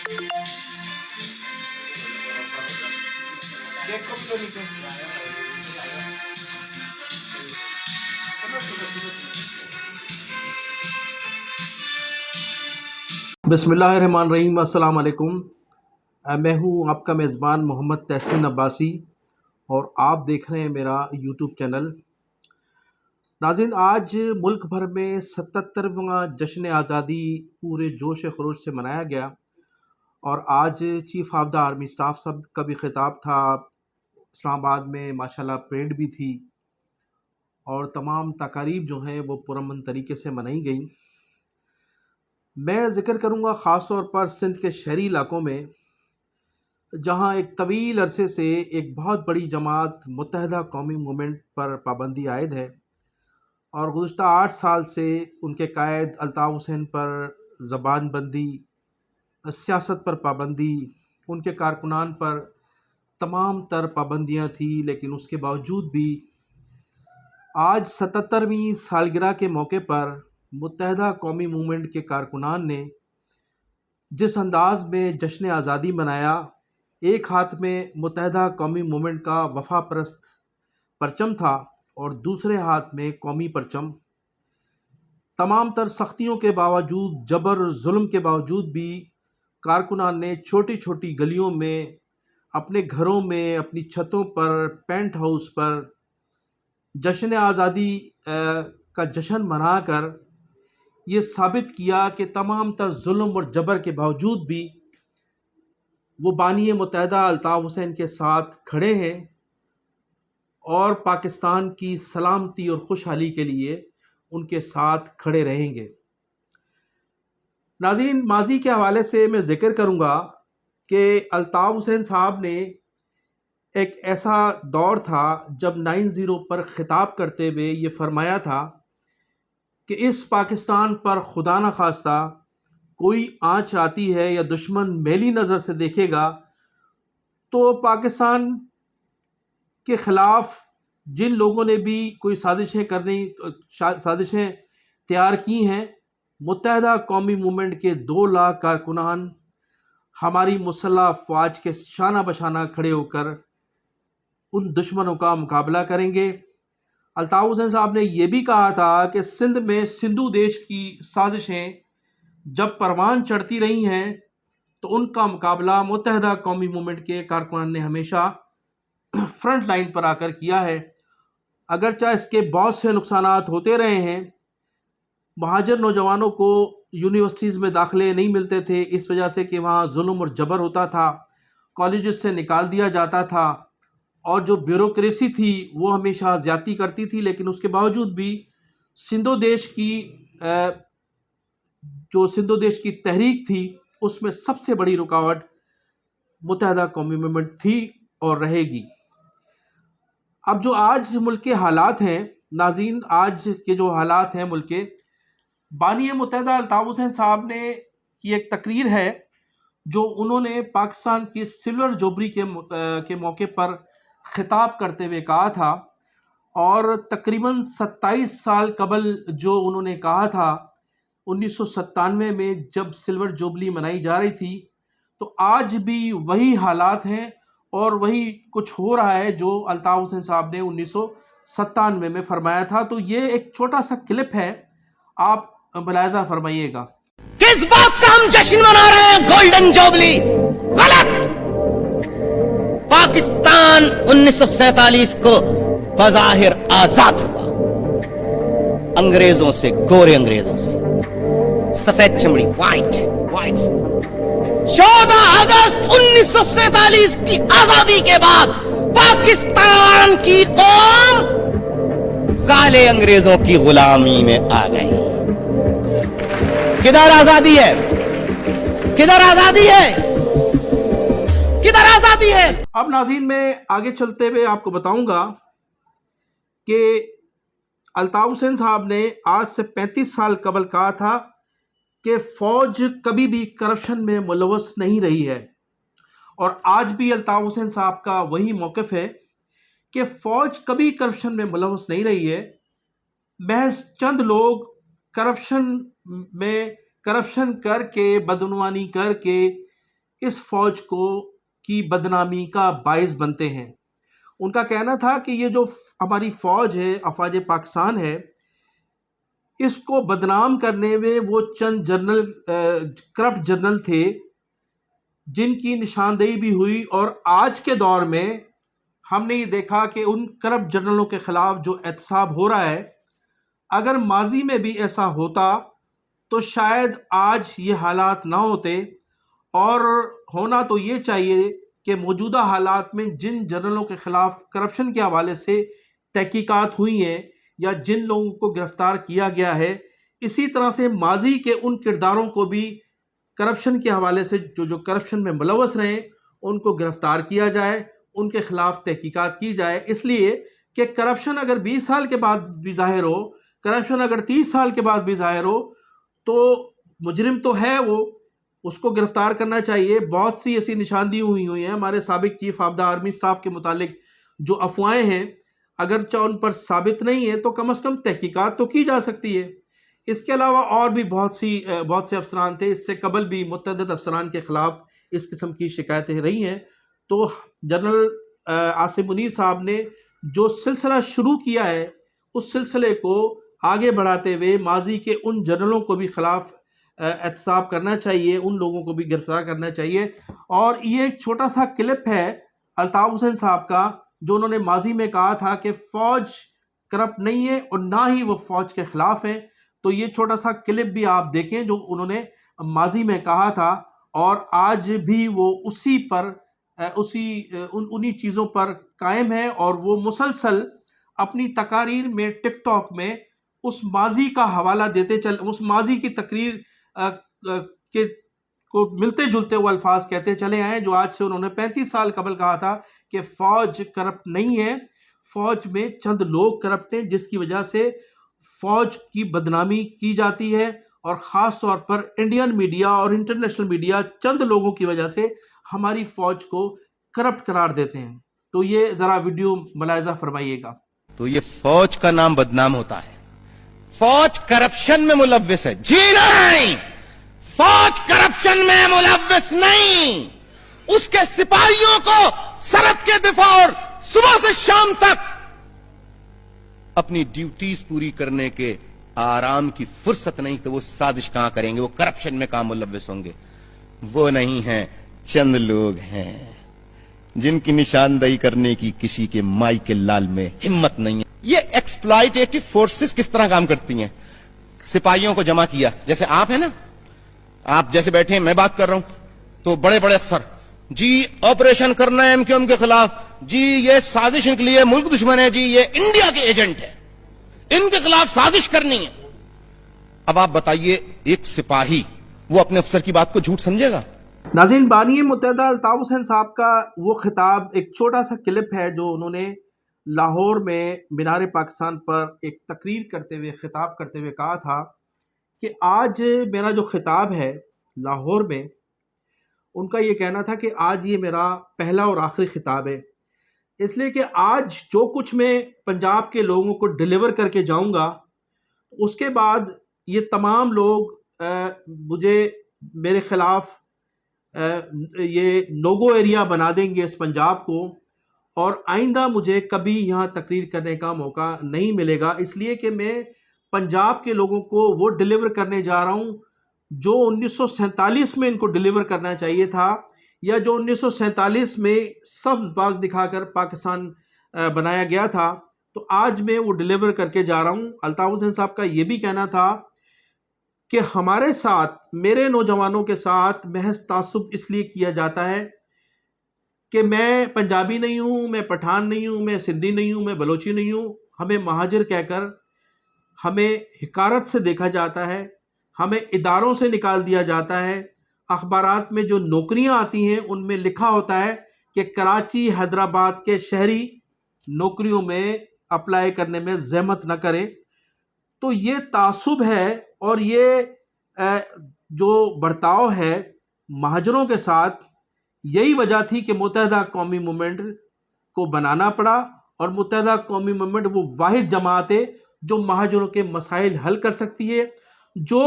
بسم اللہ الرحمن الرحیم۔ السلام علیکم۔ میں ہوں آپ کا میزبان محمد تحسین عباسی اور آپ دیکھ رہے ہیں میرا یوٹیوب چینل۔ ناظرین، آج ملک بھر میں 77واں جشن آزادی پورے جوش و خروش سے منایا گیا، اور آج chief of the army staff سب کا بھی خطاب تھا۔ اسلام آباد میں ماشاءاللہ پریڈ بھی تھی، اور تمام تقاریب جو ہیں وہ پرامن طریقے سے منائی گئیں۔ میں ذکر کروں گا خاص طور پر سندھ کے شہری علاقوں میں، جہاں ایک طویل عرصے سے ایک بہت بڑی جماعت متحدہ قومی موومنٹ پر پابندی عائد ہے، اور گزشتہ 8 سال سے ان کے قائد الطاف حسین پر زبان بندی، سیاست پر پابندی، ان کے کارکنان پر تمام تر پابندیاں تھیں، لیکن اس کے باوجود بھی آج 77ویں سالگرہ کے موقع پر متحدہ قومی موومنٹ کے کارکنان نے جس انداز میں جشن آزادی منایا، ایک ہاتھ میں متحدہ قومی موومنٹ کا وفا پرست پرچم تھا اور دوسرے ہاتھ میں قومی پرچم۔ تمام تر سختیوں کے باوجود، جبر ظلم کے باوجود بھی کارکنان نے چھوٹی چھوٹی گلیوں میں، اپنے گھروں میں، اپنی چھتوں پر، پینٹ ہاؤس پر جشن آزادی کا جشن منا کر یہ ثابت کیا کہ تمام تر ظلم اور جبر کے باوجود بھی وہ بانی متحدہ الطاف حسین کے ساتھ کھڑے ہیں، اور پاکستان کی سلامتی اور خوشحالی کے لیے ان کے ساتھ کھڑے رہیں گے۔ ناظرین، ماضی کے حوالے سے میں ذکر کروں گا کہ الطاف حسین صاحب نے ایک ایسا دور تھا جب 90 پر خطاب کرتے ہوئے یہ فرمایا تھا کہ اس پاکستان پر خدا نخواستہ کوئی آنچ آتی ہے یا دشمن میلی نظر سے دیکھے گا تو پاکستان کے خلاف جن لوگوں نے بھی کوئی سازشیں تیار کی ہیں، متحدہ قومی موومنٹ کے 2 لاکھ کارکنان ہماری مسلح افواج کے شانہ بشانہ کھڑے ہو کر ان دشمنوں کا مقابلہ کریں گے۔ الطاف حسین صاحب نے یہ بھی کہا تھا کہ سندھ میں سندھو دیش کی سازشیں جب پروان چڑھتی رہی ہیں تو ان کا مقابلہ متحدہ قومی موومنٹ کے کارکنان نے ہمیشہ فرنٹ لائن پر آ کر کیا ہے۔ اگرچہ اس کے بہت سے نقصانات ہوتے رہے ہیں، مہاجر نوجوانوں کو یونیورسٹیز میں داخلے نہیں ملتے تھے اس وجہ سے کہ وہاں ظلم اور جبر ہوتا تھا، کالجز سے نکال دیا جاتا تھا، اور جو بیوروکریسی تھی وہ ہمیشہ زیادتی کرتی تھی، لیکن اس کے باوجود بھی سندھو دیش کی تحریک تھی، اس میں سب سے بڑی رکاوٹ متحدہ قومی موومنٹ تھی اور رہے گی۔ اب جو آج ملک کے حالات ہیں ناظرین، آج کے جو حالات ہیں ملک کے، بانی متحدہ الطاف حسین صاحب نے کی ایک تقریر ہے جو انہوں نے پاکستان کی سلور جوبلی کے موقع پر خطاب کرتے ہوئے کہا تھا، اور تقریباً 27 سال قبل جو انہوں نے کہا تھا 1997 میں جب سلور جوبلی منائی جا رہی تھی، تو آج بھی وہی حالات ہیں اور وہی کچھ ہو رہا ہے جو الطاف حسین صاحب نے 1997 میں فرمایا تھا۔ تو یہ ایک چھوٹا سا کلپ ہے، آپ ملاحظہ فرمائیے گا۔ کس بات کا ہم جشن منا رہے ہیں؟ Golden jubilee? غلط! پاکستان 1947 کو بظاہر آزاد ہوا، انگریزوں سے، گورے انگریزوں سے، سفید چمڑی، وائٹ 14 اگست 1947 کی آزادی کے بعد پاکستان کی قوم کالے انگریزوں کی غلامی میں آ گئی۔ کدھر آزادی ہے؟ کدھر آزادی ہے؟ کدھر آزادی ہے؟ اب ناظرین، میں آگے چلتے ہوئے آپ کو بتاؤں گا کہ الطاف حسین صاحب نے آج سے 35 سال قبل کہا تھا کہ فوج کبھی بھی کرپشن میں ملوث نہیں رہی ہے، اور آج بھی الطاف حسین صاحب کا وہی موقف ہے کہ فوج کبھی کرپشن میں ملوث نہیں رہی ہے۔ محض چند لوگ کرپشن کر کے، بدعنوانی کر کے اس فوج کی بدنامی کا باعث بنتے ہیں۔ ان کا کہنا تھا کہ یہ جو ہماری فوج ہے، افواج پاکستان ہے، اس کو بدنام کرنے میں وہ چند جنرل کرپٹ جنرل تھے جن کی نشاندہی بھی ہوئی، اور آج کے دور میں ہم نے یہ دیکھا کہ ان کرپٹ جنرلوں کے خلاف جو احتساب ہو رہا ہے، اگر ماضی میں بھی ایسا ہوتا تو شاید آج یہ حالات نہ ہوتے، اور ہونا تو یہ چاہیے کہ موجودہ حالات میں جن جنرلوں کے خلاف کرپشن کے حوالے سے تحقیقات ہوئی ہیں یا جن لوگوں کو گرفتار کیا گیا ہے، اسی طرح سے ماضی کے ان کرداروں کو بھی کرپشن کے حوالے سے جو کرپشن میں ملوث رہے ان کو گرفتار کیا جائے، ان کے خلاف تحقیقات کی جائے، اس لیے کہ کرپشن اگر 20 سال کے بعد بھی ظاہر ہو، کرپشن اگر 30 سال کے بعد بھی ظاہر ہو تو مجرم تو ہے، وہ اس کو گرفتار کرنا چاہیے۔ بہت سی ایسی نشاندہی ہوئی ہیں ہمارے سابق chief of the army staff کے متعلق، جو افواہیں ہیں اگرچہ ان پر ثابت نہیں ہے تو کم از کم تحقیقات تو کی جا سکتی ہے۔ اس کے علاوہ اور بھی بہت سے افسران تھے، اس سے قبل بھی متعدد افسران کے خلاف اس قسم کی شکایتیں رہی ہیں۔ تو جنرل عاصم منیر صاحب نے جو سلسلہ شروع کیا ہے، اس سلسلے کو آگے بڑھاتے ہوئے ماضی کے ان جنرلوں کو بھی خلاف احتساب کرنا چاہیے، ان لوگوں کو بھی گرفتار کرنا چاہیے۔ اور یہ ایک چھوٹا سا کلپ ہے الطاف حسین صاحب کا، جو انہوں نے ماضی میں کہا تھا کہ فوج کرپٹ نہیں ہے اور نہ ہی وہ فوج کے خلاف ہے۔ تو یہ چھوٹا سا کلپ بھی آپ دیکھیں جو انہوں نے ماضی میں کہا تھا، اور آج بھی وہ انہی چیزوں پر قائم ہے، اور وہ مسلسل اپنی تقاریر میں ٹک ٹاک میں اس ماضی کا حوالہ دیتے اس ماضی کی تقریر کو ملتے جلتے وہ الفاظ کہتے چلے آئے جو آج سے انہوں نے 35 سال قبل کہا تھا کہ فوج کرپٹ نہیں ہے، فوج میں چند لوگ کرپٹ ہیں جس کی وجہ سے فوج کی بدنامی کی جاتی ہے، اور خاص طور پر انڈین میڈیا اور انٹرنیشنل میڈیا چند لوگوں کی وجہ سے ہماری فوج کو کرپٹ قرار دیتے ہیں۔ تو یہ ذرا ویڈیو ملاحظہ فرمائیے گا۔ تو یہ فوج کا نام بدنام ہوتا ہے، فوج کرپشن میں ملوث ہے؟ جی نہیں، فوج کرپشن میں ملوث نہیں، اس کے سپاہیوں کو سرحد کے دفاع اور صبح سے شام تک اپنی ڈیوٹیز پوری کرنے کے آرام کی فرصت نہیں، تو وہ سازش کہاں کریں گے، وہ کرپشن میں کہاں ملوث ہوں گے؟ وہ نہیں ہیں، چند لوگ ہیں جن کی نشاندہی کرنے کی کسی کے مائی کے لال میں ہمت نہیں ہے۔ یہ ایکسپلائٹیٹو فورسز کس طرح کام کرتی ہیں؟ سپاہیوں کو جمع کیا، جیسے آپ ہیں نا، آپ جیسے بیٹھے ہیں، میں بات کر رہا ہوں تو بڑے بڑے افسر جی آپریشن کرنا ہے MQM کے خلاف، جی یہ سازش نکلی ہے، ملک دشمن ہے، جی یہ انڈیا کے ایجنٹ ہے، ان کے خلاف سازش کرنی ہے۔ اب آپ بتائیے ایک سپاہی وہ اپنے افسر کی بات کو جھوٹ سمجھے گا؟ ناظرین، بانی متحدہ الطاف حسین صاحب کا وہ خطاب ایک چھوٹا سا کلپ ہے جو انہوں نے لاہور میں مینار پاکستان پر ایک تقریر کرتے ہوئے خطاب کرتے ہوئے کہا تھا کہ آج میرا جو خطاب ہے لاہور میں، ان کا یہ کہنا تھا کہ آج یہ میرا پہلا اور آخری خطاب ہے، اس لیے کہ آج جو کچھ میں پنجاب کے لوگوں کو ڈیلیور کر کے جاؤں گا، اس کے بعد یہ تمام لوگ مجھے میرے خلاف یہ نوگو ایریا بنا دیں گے اس پنجاب کو، اور آئندہ مجھے کبھی یہاں تقریر کرنے کا موقع نہیں ملے گا، اس لیے کہ میں پنجاب کے لوگوں کو وہ ڈیلیور کرنے جا رہا ہوں جو 1947 میں ان کو ڈیلیور کرنا چاہیے تھا، یا جو 1947 میں سبز باغ دکھا کر پاکستان بنایا گیا تھا، تو آج میں وہ ڈیلیور کر کے جا رہا ہوں۔ الطاف حسین صاحب کا یہ بھی کہنا تھا کہ ہمارے ساتھ، میرے نوجوانوں کے ساتھ محض تعصب اس لیے کیا جاتا ہے کہ میں پنجابی نہیں ہوں، میں پٹھان نہیں ہوں، میں سندھی نہیں ہوں، میں بلوچی نہیں ہوں، ہمیں مہاجر کہہ کر ہمیں حقارت سے دیکھا جاتا ہے، ہمیں اداروں سے نکال دیا جاتا ہے۔ اخبارات میں جو نوکریاں آتی ہیں ان میں لکھا ہوتا ہے کہ کراچی حیدرآباد کے شہری نوکریوں میں اپلائی کرنے میں زحمت نہ کریں۔ تو یہ تعصب ہے، اور یہ جو برتاؤ ہے مہاجروں کے ساتھ، یہی وجہ تھی کہ متحدہ قومی موومنٹ کو بنانا پڑا، اور متحدہ قومی موومنٹ وہ واحد جماعت ہے جو مہاجروں کے مسائل حل کر سکتی ہے، جو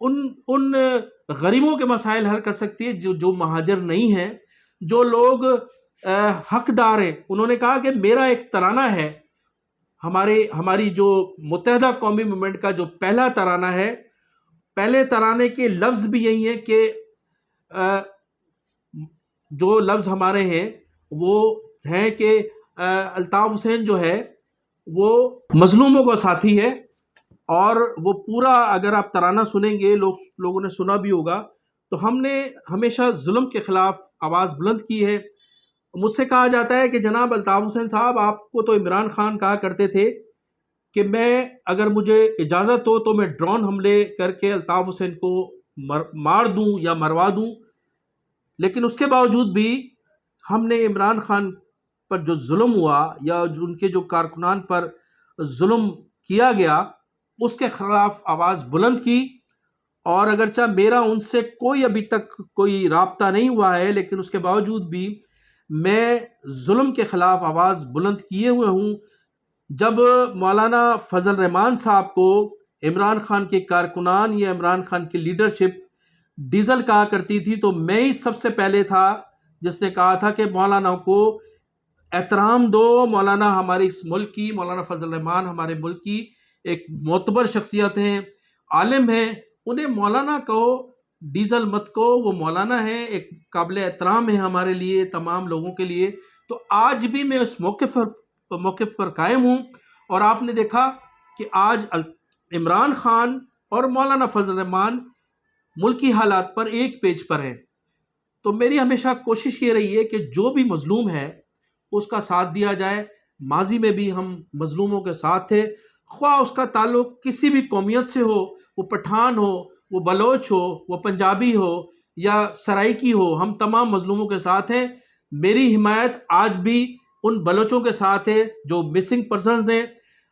ان غریبوں کے مسائل حل کر سکتی ہے، جو مہاجر نہیں ہیں، جو لوگ حقدار ہیں. انہوں نے کہا کہ میرا ایک ترانہ ہے، ہماری جو متحدہ قومی موومنٹ کا جو پہلا ترانہ ہے، پہلے ترانے کے لفظ بھی یہی ہیں کہ جو لفظ ہمارے ہیں وہ ہیں کہ الطاف حسین جو ہے وہ مظلوموں کا ساتھی ہے. اور وہ پورا اگر آپ ترانہ سنیں گے، لوگوں نے سنا بھی ہوگا، تو ہم نے ہمیشہ ظلم کے خلاف آواز بلند کی ہے. مجھ سے کہا جاتا ہے کہ جناب الطاف حسین صاحب، آپ کو تو عمران خان کہا کرتے تھے کہ میں اگر مجھے اجازت ہو تو میں ڈرون حملے کر کے الطاف حسین کو مار دوں یا مروا دوں. لیکن اس کے باوجود بھی ہم نے عمران خان پر جو ظلم ہوا یا ان کے جو کارکنان پر ظلم کیا گیا اس کے خلاف آواز بلند کی. اور اگرچہ میرا ان سے کوئی ابھی تک کوئی رابطہ نہیں ہوا ہے، لیکن اس کے باوجود بھی میں ظلم کے خلاف آواز بلند کیے ہوئے ہوں. جب مولانا فضل الرحمان صاحب کو عمران خان کے کارکنان یا عمران خان کی لیڈرشپ ڈیزل کہا کرتی تھی، تو میں ہی سب سے پہلے تھا جس نے کہا تھا کہ مولانا کو احترام دو. مولانا ہمارے اس ملک کی، مولانا فضل الرحمان ہمارے ملک کی ایک معتبر شخصیت ہیں، عالم ہیں، انہیں مولانا کہو، ڈیزل مت کو. وہ مولانا ہیں، ایک قابل احترام ہے ہمارے لیے، تمام لوگوں کے لیے. تو آج بھی میں اس موقف پر قائم ہوں. اور آپ نے دیکھا کہ آج عمران خان اور مولانا فضل الرحمان ملکی حالات پر ایک پیج پر ہیں. تو میری ہمیشہ کوشش یہ رہی ہے کہ جو بھی مظلوم ہے اس کا ساتھ دیا جائے. ماضی میں بھی ہم مظلوموں کے ساتھ تھے، خواہ اس کا تعلق کسی بھی قومیت سے ہو، وہ پٹھان ہو، وہ بلوچ ہو، وہ پنجابی ہو یا سرائکی ہو، ہم تمام مظلوموں کے ساتھ ہیں. میری حمایت آج بھی ان بلوچوں کے ساتھ ہے جو مسنگ پرسنز ہیں.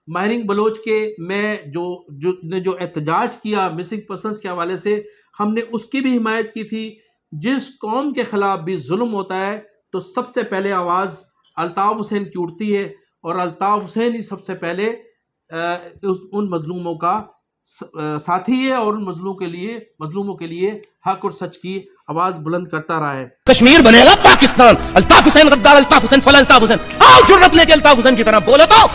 ماہرنگ بلوچ کے میں جو احتجاج کیا مسنگ پرسنز کے حوالے سے، ہم نے اس کی بھی حمایت کی تھی. جس قوم کے خلاف بھی ظلم ہوتا ہے تو سب سے پہلے آواز الطاف حسین کی اٹھتی ہے، اور الطاف حسین ہی سب سے پہلے ان مظلوموں کا ساتھی ہے اور ان مظلوموں کے لیے حق اور سچ کی آواز بلند کرتا رہا ہے. کشمیر بنے گا پاکستان. الطاف حسین غدار، الطاف حسین فلاں، الطاف حسین آؤ جرأت لے کے الطاف حسین کی طرح بولو. تو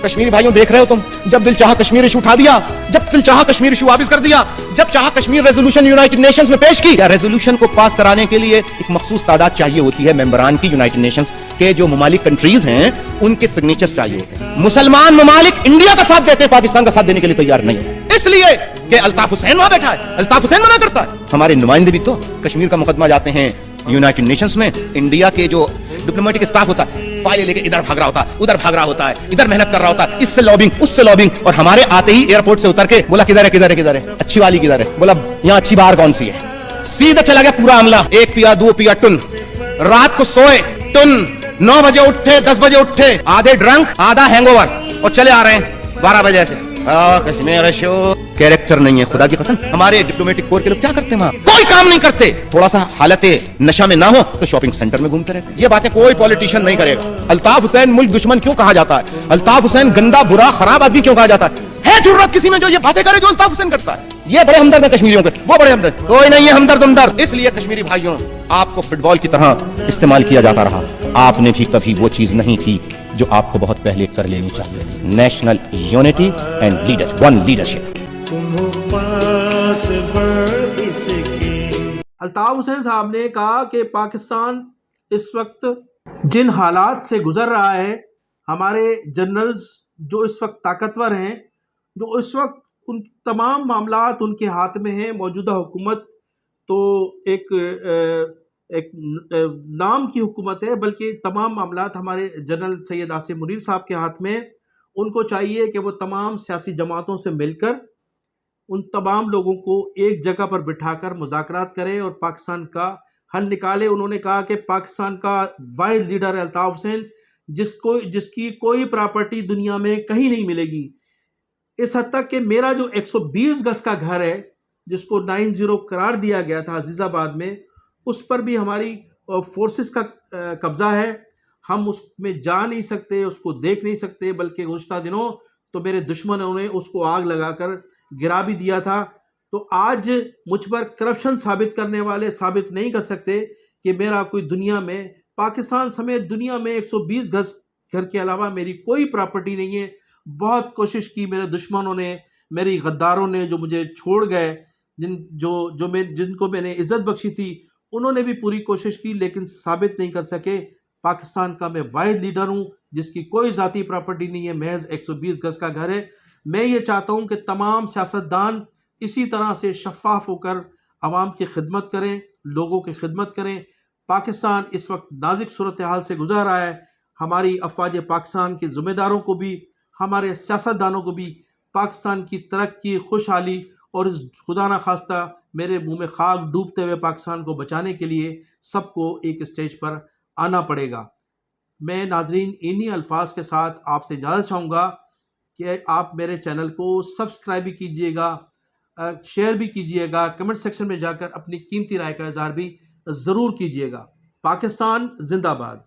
کشمیری بھائیوں دیکھ رہے ہو تم، جب دل چاہا کشمیر ایشو اٹھا دیا، جب دل چاہا کشمیر ایشو واپس کر دیا، جب چاہا کشمیر ریزولوشن یونائٹڈ نیشنز میں پیش کی. ریزولوشن کو پاس کرانے کے لیے ایک مخصوص تعداد چاہیے ہوتی ہے ممبران کی. یونائٹڈ نیشنز کے جو ممالک کنٹریز ہیں ان کے سگنیچر چاہیے ہوتے ہیں. مسلمان ممالک انڈیا کا ساتھ دیتے ہیں، پاکستان کا ساتھ دینے کے لیے تیار نہیں ہے، اس لیے کہ الطاف حسین وہاں بیٹھا ہے، الطاف حسین منع کرتا ہے. ہمارے نمائندے بھی تو کشمیر کا مقدمہ جاتے ہیں یونائٹڈ نیشنز میں. انڈیا کے جو ڈپلومیٹک اسٹاف ہوتا ہے فائلیں لے کے ادھر بھاگ رہا ہوتا ہے، ادھر بھاگ رہا ہوتا ہے، ادھر محنت کر رہا ہوتا ہے، اس سے لابنگ اس سے لابنگ. اور ہمارے آتے ہی ایئرپورٹ سے اتر کے بولا کدھر ہے اچھی والی کدھر ہے. بولا یہاں اچھی بار کون سی ہے. سیدھا چلا گیا پورا عملہ. 1 پیا 2 پیا ٹن، رات کو سوئے ٹن، 9 بجے اٹھے 10 بجے اٹھے، آدھے ڈرنک آدھا ہینگ اوور، اور چلے آ رہے ہیں 12 بجے سے. کشمیر شو کیریکٹر نہیں ہے خدا کی قسم. ہمارے ڈپلومیٹک کور کے لوگ کیا کرتے ہیں وہاں؟ کوئی کام نہیں کرتے. تھوڑا سا حالت نشہ میں نہ ہو تو شاپنگ سینٹر میں گھومتے رہتے. یہ باتیں کوئی پولیٹیشین نہیں کرے گا. الطاف حسین ملک دشمن کیوں کہا جاتا ہے؟ الطاف حسین گندا برا خراب آدمی کیوں کہا جاتا ہے جرات کسی میں جو یہ باتیں کرے جو الطاف حسین کرتا ہے؟ یہ بڑے ہمدرد ہیں کشمیریوں کے، وہ بڑے ہمدرد. کوئی نہیں ہے ہمدرد. اس لیے کشمیری بھائیوں، آپ کو فٹ بال کی طرح استعمال کیا جاتا رہا. آپ نے بھی کبھی وہ چیز نہیں کی جو آپ کو بہت پہلے کر لینی چاہیے تھی. National unity and leadership. Altaf Hussain صاحب نے کہا کہ پاکستان اس وقت جن حالات سے گزر رہا ہے، ہمارے جنرلز جو اس وقت طاقتور ہیں، جو اس وقت ان تمام معاملات ان کے ہاتھ میں ہیں. موجودہ حکومت تو ایک نام کی حکومت ہے، بلکہ تمام معاملات ہمارے جنرل سید آصف منیر صاحب کے ہاتھ میں. ان کو چاہیے کہ وہ تمام سیاسی جماعتوں سے مل کر ان تمام لوگوں کو ایک جگہ پر بٹھا کر مذاکرات کرے اور پاکستان کا حل نکالے. انہوں نے کہا کہ پاکستان کا واحد لیڈر ہے الطاف حسین، جس کی کوئی پراپرٹی دنیا میں کہیں نہیں ملے گی. اس حد تک کہ میرا جو 120 گز کا گھر ہے جس کو 90 قرار دیا گیا تھا عزیز آباد میں، اس پر بھی ہماری فورسز کا قبضہ ہے. ہم اس میں جا نہیں سکتے، اس کو دیکھ نہیں سکتے، بلکہ گزشتہ دنوں تو میرے دشمنوں نے اس کو آگ لگا کر گرا بھی دیا تھا. تو آج مجھ پر کرپشن ثابت کرنے والے ثابت نہیں کر سکتے کہ میرا کوئی دنیا میں پاکستان سمیت دنیا میں 120 گز گھر کے علاوہ میری کوئی پراپرٹی نہیں ہے۔ بہت کوشش کی میرے دشمنوں نے، میری غداروں نے جو مجھے چھوڑ گئے، جن کو میں نے عزت بخشی تھی، انہوں نے بھی پوری کوشش کی لیکن ثابت نہیں کر سکے۔ پاکستان کا میں واحد لیڈر ہوں جس کی کوئی ذاتی پراپرٹی نہیں ہے، محض 120 گز کا گھر ہے۔ میں یہ چاہتا ہوں کہ تمام سیاستدان اسی طرح سے شفاف ہو کر عوام کی خدمت کریں، لوگوں کی خدمت کریں۔ پاکستان اس وقت نازک صورتحال سے گزر رہا ہے۔ ہماری افواج پاکستان کے ذمہ داروں کو بھی، ہمارے سیاستدانوں کو بھی پاکستان کی ترقی، خوشحالی اور اس خدا نخواستہ میرے منہ میں خاک ڈوبتے ہوئے پاکستان کو بچانے کے لیے سب کو ایک اسٹیج پر آنا پڑے گا۔ میں ناظرین انہی الفاظ کے ساتھ آپ سے اجازت چاہوں گا کہ آپ میرے چینل کو سبسکرائب بھی کیجئے گا، شیئر بھی کیجئے گا، کمنٹ سیکشن میں جا کر اپنی قیمتی رائے کا اظہار بھی ضرور کیجئے گا۔ پاکستان زندہ باد۔